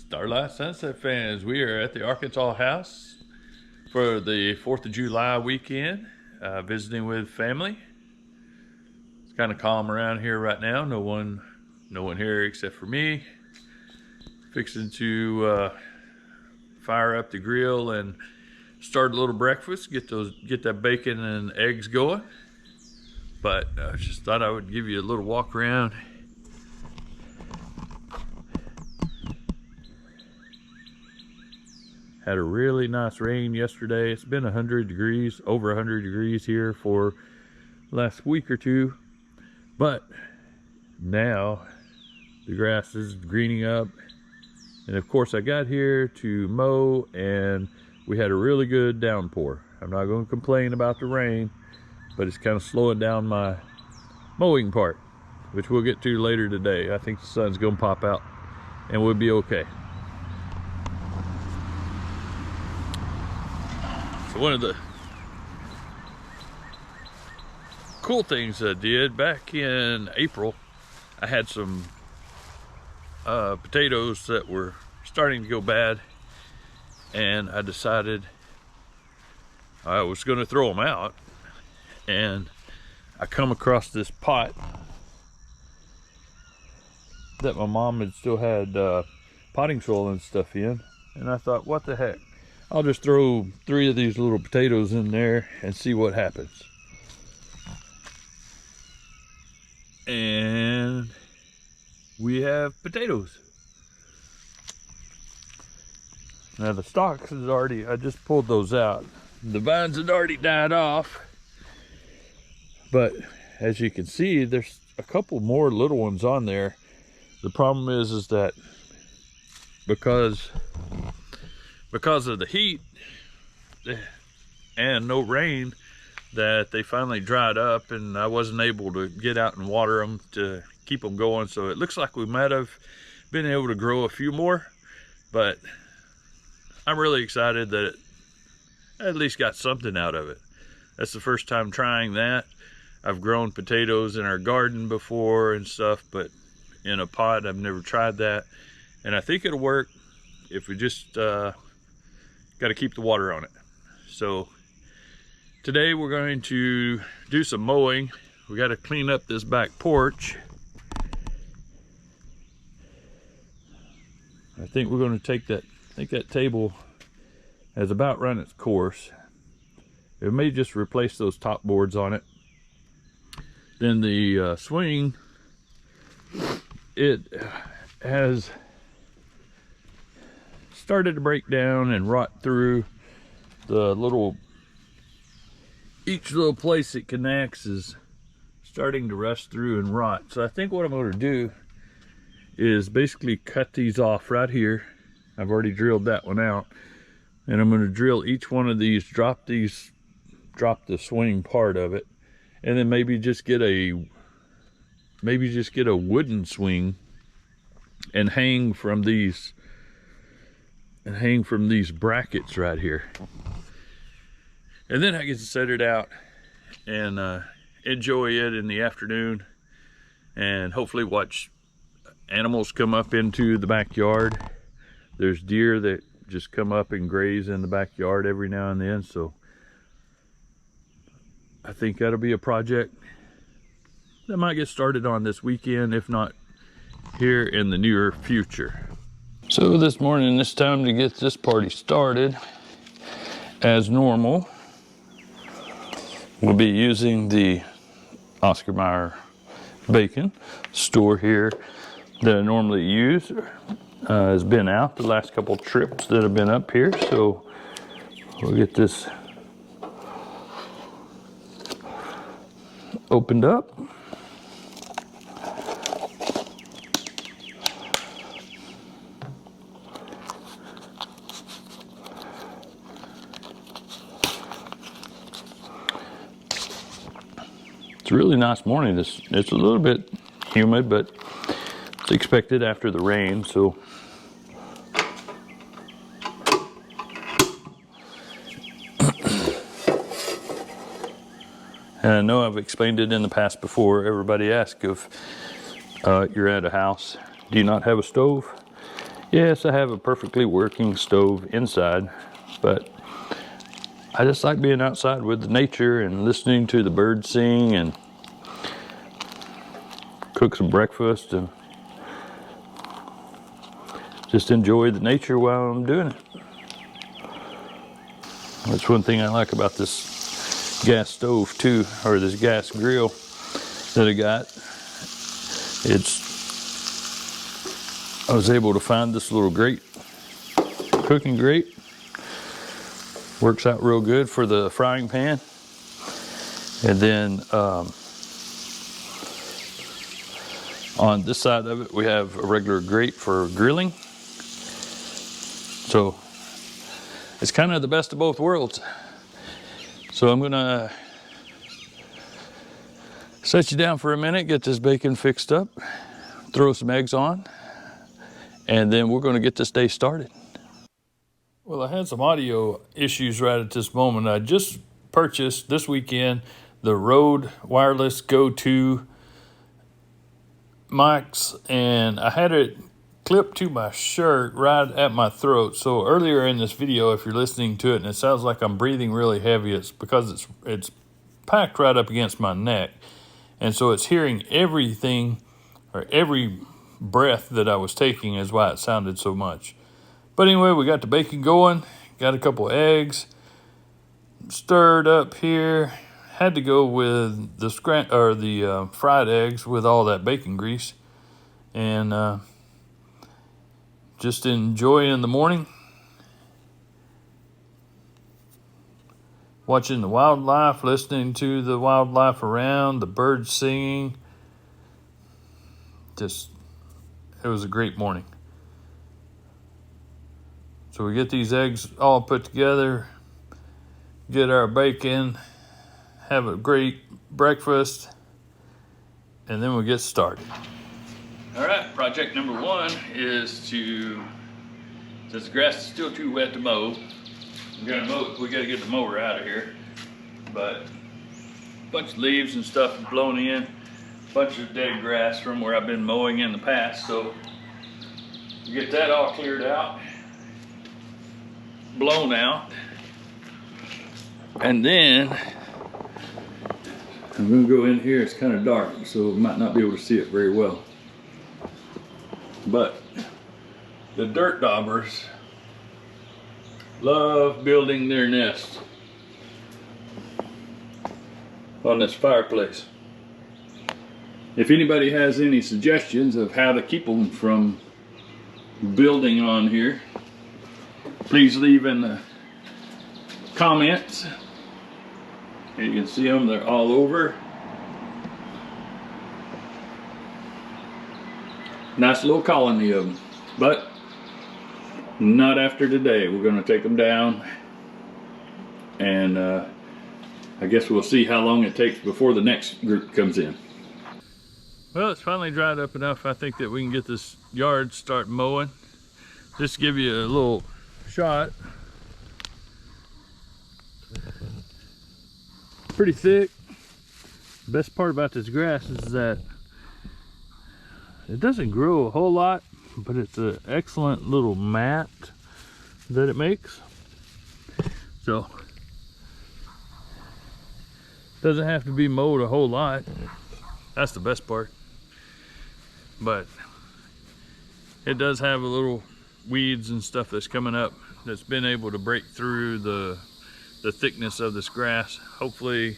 Starlight Sunset fans, we are at the Arkansas house for the 4th of July weekend, visiting with family. It's kind of calm around here right now. No one here except for me. Fixing to fire up the grill and start a little breakfast, get that bacon and eggs going. But I just thought I would give you a little walk around. Had a really nice rain yesterday. It's been 100 degrees, over 100 degrees here for last week or two. But now the grass is greening up. And of course I got here to mow and we had a really good downpour. I'm not going to complain about the rain, but it's kind of slowing down my mowing part, which we'll get to later today. I think the sun's going to pop out and we'll be okay. So one of the cool things I did back in April, I had some potatoes that were starting to go bad, and I decided I was going to throw them out, and I come across this pot that my mom had still had potting soil and stuff in, and I thought, what the heck, I'll just throw 3 of these little potatoes in there and see what happens. And we have potatoes. Now the stalks is already, I just pulled those out. The vines had already died off. But as you can see, there's a couple more little ones on there. The problem is that because of the heat and no rain, that they finally dried up, and I wasn't able to get out and water them to keep them going. So it looks like we might have been able to grow a few more, but I'm really excited that it at least got something out of it. That's the first time trying that. I've grown potatoes in our garden before and stuff, but in a pot I've never tried that, and I think it'll work if we just got to keep the water on it. So today we're going to do some mowing. We got to clean up this back porch. I think we're going to take that, I think that table has about run its course. It may just replace those top boards on it. Then the swing, it has started to break down and rot through. The each little place it connects is starting to rust through and rot. So I think what I'm going to do is basically cut these off right here. I've already drilled that one out, and I'm going to drill each one of these, drop the swing part of it, and then maybe just get a wooden swing and hang from these brackets right here. And then I get to set it out and enjoy it in the afternoon, and hopefully watch animals come up into the backyard. There's deer that just come up and graze in the backyard every now and then, so I think that'll be a project that might get started on this weekend, if not here in the near future. So this morning, it's time to get this party started. As normal, we'll be using the Oscar Mayer bacon store here that I normally use. Has been out the last couple trips that have been up here, so we'll get this opened up. It's a really nice morning. It's a little bit humid, but it's expected after the rain, so and I know I've explained it in the past before. Everybody asks if you're at a house, do you not have a stove? Yes, I have a perfectly working stove inside, but I just like being outside with the nature and listening to the birds sing and cook some breakfast and just enjoy the nature while I'm doing it. That's one thing I like about this gas stove too, or this gas grill that I got. I was able to find this little grate, cooking grate. Works out real good for the frying pan. And then on this side of it, we have a regular grate for grilling. So it's kind of the best of both worlds. So I'm gonna set you down for a minute, get this bacon fixed up, throw some eggs on, and then we're gonna get this day started. Well, I had some audio issues right at this moment. I just purchased this weekend the Rode Wireless Go 2 mics, and I had it clipped to my shirt right at my throat. So earlier in this video, if you're listening to it and it sounds like I'm breathing really heavy, it's because it's packed right up against my neck. And so it's hearing everything, or every breath that I was taking is why it sounded so much. But anyway, we got the bacon going, got a couple eggs stirred up here. Had to go with the fried eggs with all that bacon grease, and just enjoying the morning, watching the wildlife, listening to the wildlife around, the birds singing. It was a great morning. So we get these eggs all put together, get our bacon, have a great breakfast, and then we'll get started. All right, project number one is since the grass is still too wet to mow, we gotta get the mower out of here. But a bunch of leaves and stuff blown in, a bunch of dead grass from where I've been mowing in the past. So we get that all cleared out, blown out, and then I'm gonna go in here. It's kind of dark, so I might not be able to see it very well. But the dirt daubers love building their nest on this fireplace. If anybody has any suggestions of how to keep them from building on here, please leave in the comments. You can see them, they're all over. Nice little colony of them, but not after today. We're going to take them down, and I guess we'll see how long it takes before the next group comes in. Well, it's finally dried up enough, I think, that we can get this yard start mowing. Just to give you a little shot. Pretty thick. The best part about this grass is that it doesn't grow a whole lot, but it's an excellent little mat that it makes. So doesn't have to be mowed a whole lot. That's the best part. But it does have a little weeds and stuff that's coming up that's been able to break through the thickness of this grass. Hopefully,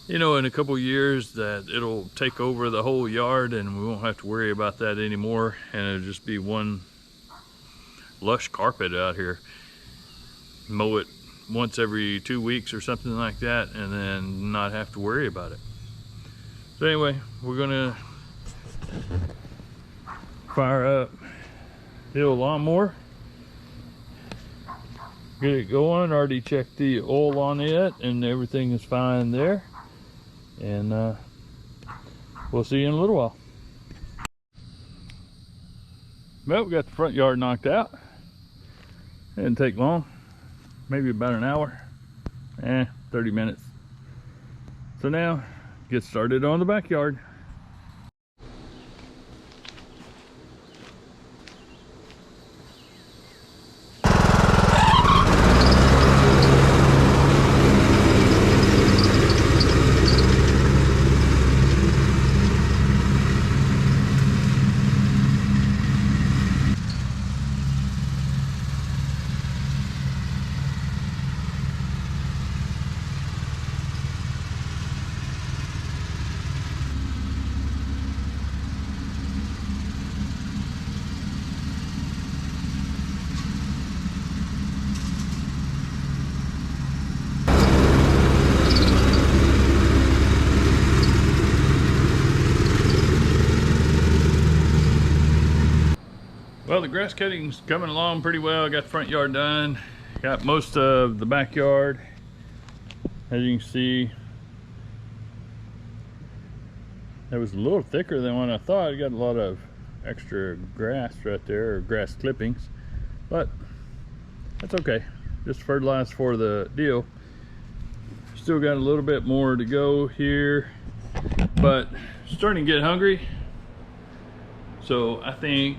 you know, in a couple years that it'll take over the whole yard and we won't have to worry about that anymore, and it'll just be one lush carpet out here. Mow it once every 2 weeks or something like that, and then not have to worry about it. So anyway, we're gonna fire up the old lawnmower, get it going. Already checked the oil on it and everything is fine there, and we'll see you in a little while. Well, we got the front yard knocked out. It didn't take long, maybe about an hour, 30 minutes. So now get started on the backyard. the grass cutting's coming along pretty well. Got the front yard done. Got most of the backyard. As you can see, that was a little thicker than what I thought. I got a lot of extra grass right there, or grass clippings, but that's okay. Just fertilized for the deal. Still got a little bit more to go here, but starting to get hungry. So I think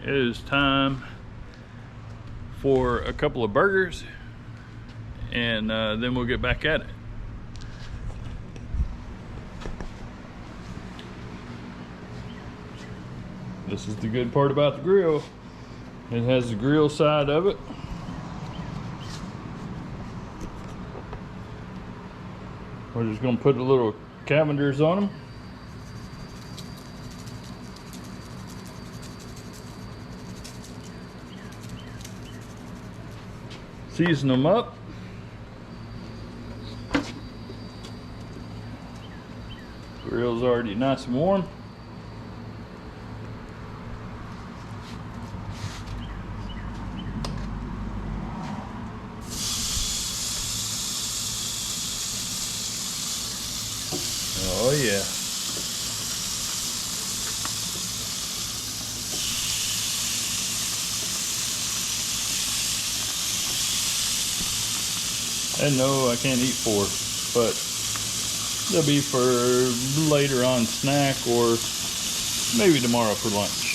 it is time for a couple of burgers, and then we'll get back at it. This is the good part about the grill. It has the grill side of it. We're just gonna put a little Cavenders on them. Season them up. Grill's already nice and warm. Oh yeah. And no, I can't eat 4, but they'll be for later on snack or maybe tomorrow for lunch.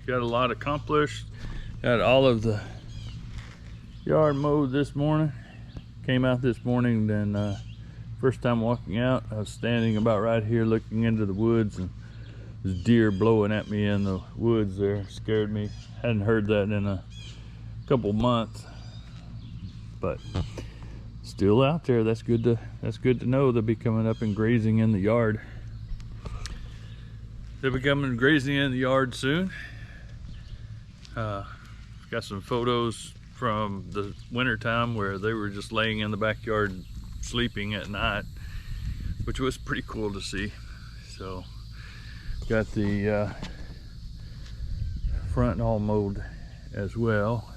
Got a lot accomplished. Got all of the yard mowed this morning. Came out this morning, then first time walking out, I was standing about right here looking into the woods, and this deer blowing at me in the woods there scared me. Hadn't heard that in a couple months, but still out there. That's good to know. They'll be coming up and grazing in the yard. They'll be coming grazing in the yard soon. Got some photos from the winter time where they were just laying in the backyard sleeping at night, which was pretty cool to see. So got the front all mowed as well.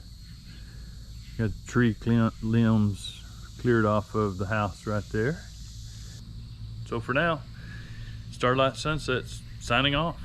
Got the tree limbs cleared off of the house right there. So for now, Starlight Sunsets signing off.